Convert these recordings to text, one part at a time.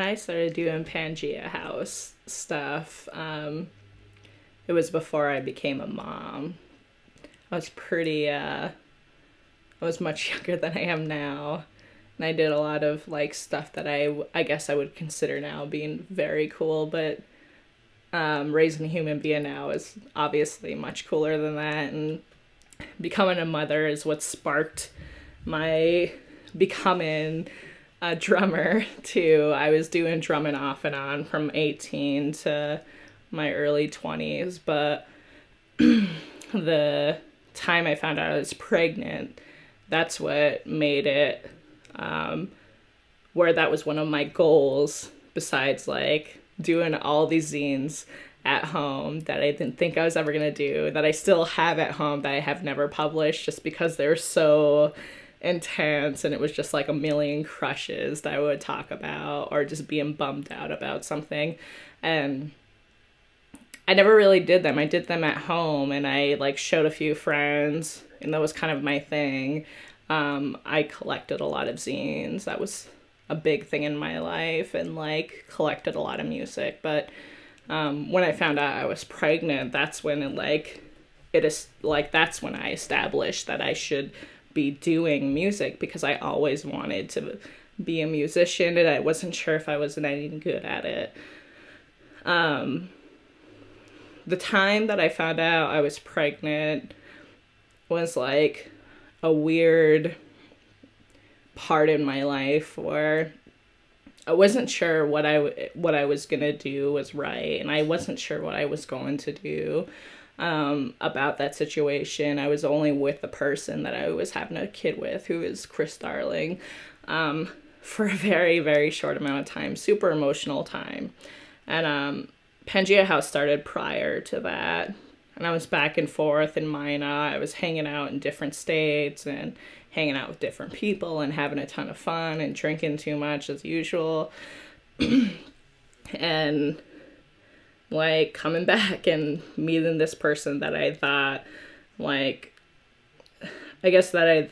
I started doing Pangea House stuff, it was before I became a mom. I was I was much younger than I am now. And I did a lot of like stuff that I guess I would consider now being very cool, but raising a human being now is obviously much cooler than that. And becoming a mother is what sparked my becoming a drummer too. I was doing drumming off and on from 18 to my early 20s, but the time I found out I was pregnant, that's what made it where that was one of my goals, besides like doing all these zines at home that I didn't think I was ever gonna do, that I still have at home, that I have never published just because they're so intense, and it was just like a million crushes that I would talk about, or just being bummed out about something. And I never really did them. I did them at home, and I like showed a few friends, and that was kind of my thing. I collected a lot of zines. That was a big thing in my life, and like collected a lot of music. But when I found out I was pregnant, that's when it is like that's when I established that I should be doing music, because I always wanted to be a musician, and I wasn't sure if I was any good at it. The time that I found out I was pregnant was like a weird part in my life where I wasn't sure what I was gonna do was right, and I wasn't sure what I was going to do about that situation. I was only with the person that I was having a kid with, who is Chris Darling, for a very, very short amount of time. Super emotional time. And Pangea House started prior to that, and I was back and forth in Minot. I was hanging out in different states and hanging out with different people and having a ton of fun and drinking too much as usual. And like coming back and meeting this person that I thought, like, I guess that I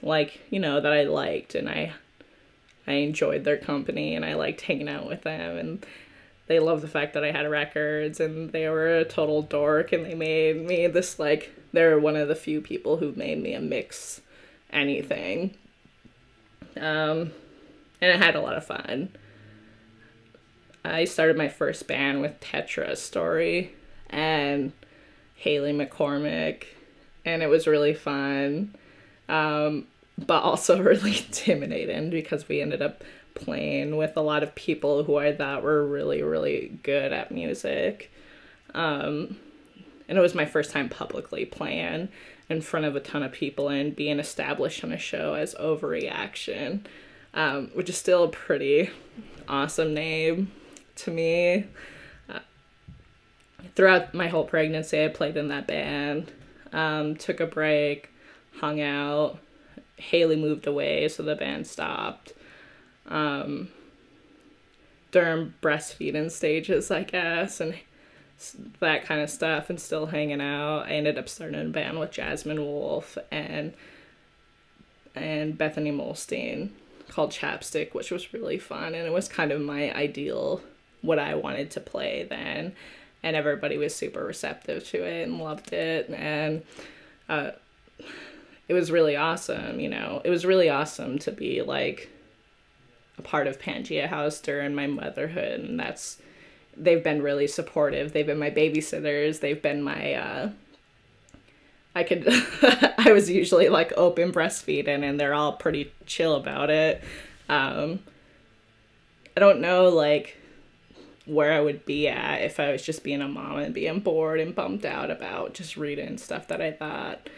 like, you know, that I liked, and I enjoyed their company, and I liked hanging out with them, and they loved the fact that I had records, and they were a total dork, and they made me this, like, they're one of the few people who made me a mix anything. And I had a lot of fun. I started my first band with Tetra Story and Haley McCormick, and it was really fun, but also really intimidating, because we ended up playing with a lot of people who I thought were really, really good at music. And it was my first time publicly playing in front of a ton of people and being established on a show as Overreaction, which is still a pretty awesome name to me. Throughout my whole pregnancy, I played in that band, took a break, hung out. Haley moved away, so the band stopped. During breastfeeding stages, I guess, and that kind of stuff, and still hanging out, I ended up starting a band with Jasmine Wolfe and Bethany Molstein called Chapstick, which was really fun, and it was kind of my ideal, what I wanted to play then, and everybody was super receptive to it and loved it, and it was really awesome, you know. It was really awesome to be like a part of Pangea House during my motherhood, and they've been really supportive. They've been my babysitters. They've been my, I was usually like open breastfeeding, and they're all pretty chill about it. I don't know like where I would be at if I was just being a mom and being bored and bummed out about just reading stuff that I thought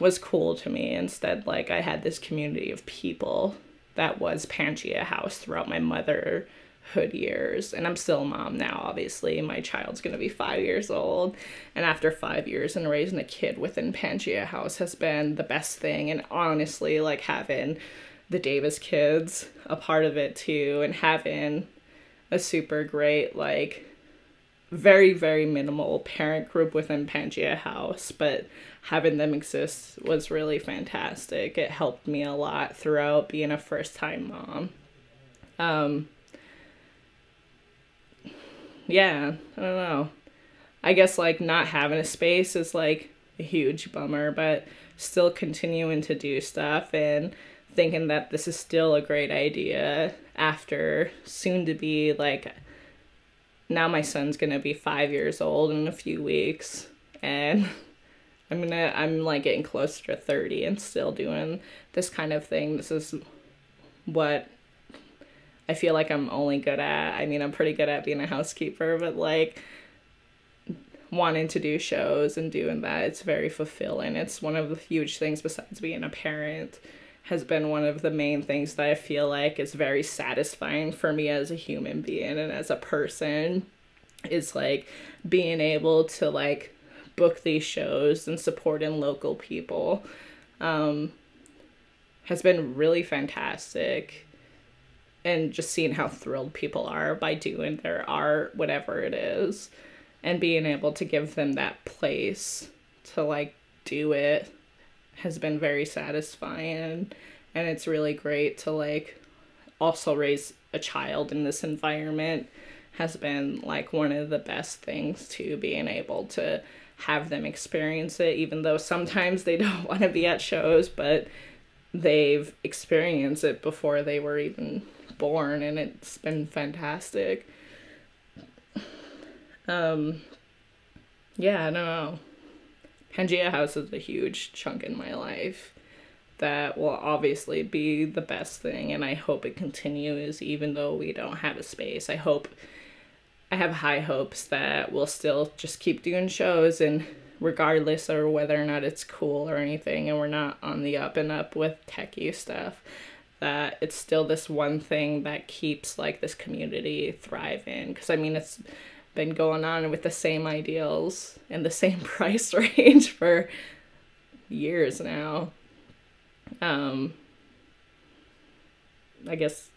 was cool to me. Instead, like, I had this community of people that was Pangea House throughout my motherhood years, and I'm still a mom now. Obviously, my child's gonna be 5 years old, and after 5 years and raising a kid within Pangea House has been the best thing. And honestly, like, having the Davis kids a part of it too, and having a super great, like, very, very minimal parent group within Pangea House, but having them exist was really fantastic. It helped me a lot throughout being a first-time mom. yeah, I don't know. I guess like not having a space is like a huge bummer, but still continuing to do stuff and thinking that this is still a great idea after soon to be like, now my son's gonna be 5 years old in a few weeks, and I'm like getting closer to 30 and still doing this kind of thing. This is what I feel like I'm only good at. I mean, I'm pretty good at being a housekeeper, but like wanting to do shows and doing that, it's very fulfilling. It's one of the huge things besides being a parent, has been one of the main things that I feel like is very satisfying for me as a human being and as a person, is like being able to like book these shows and supporting local people has been really fantastic. And just seeing how thrilled people are by doing their art, whatever it is, and being able to give them that place to like do it has been very satisfying. And it's really great to like also raise a child in this environment has been like one of the best things, to being able to have them experience it, even though sometimes they don't want to be at shows, but they've experienced it before they were even born, and it's been fantastic. Yeah, I don't know. Pangea House is a huge chunk in my life that will obviously be the best thing, and I hope it continues even though we don't have a space. I have high hopes that we'll still just keep doing shows, and regardless of whether or not it's cool or anything, and we're not on the up and up with techie stuff, that it's still this one thing that keeps like this community thriving. Because I mean, it's been going on with the same ideals and the same price range for years now. I guess,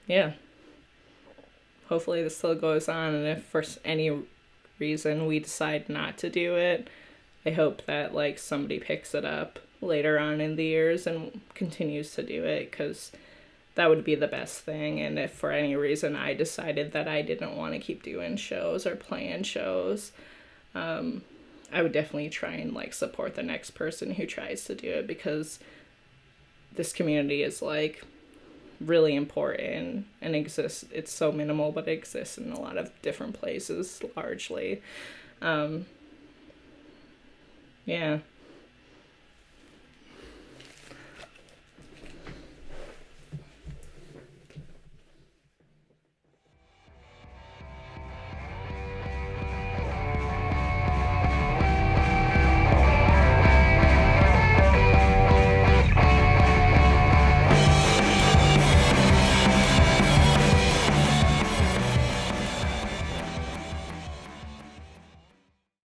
yeah. Hopefully this still goes on, and if for any reason we decide not to do it, I hope that like somebody picks it up later on in the years and continues to do it, because that would be the best thing. And if for any reason I decided that I didn't want to keep doing shows or playing shows, I would definitely try and like support the next person who tries to do it, because this community is like really important and exists. It's so minimal, but it exists in a lot of different places largely. Yeah.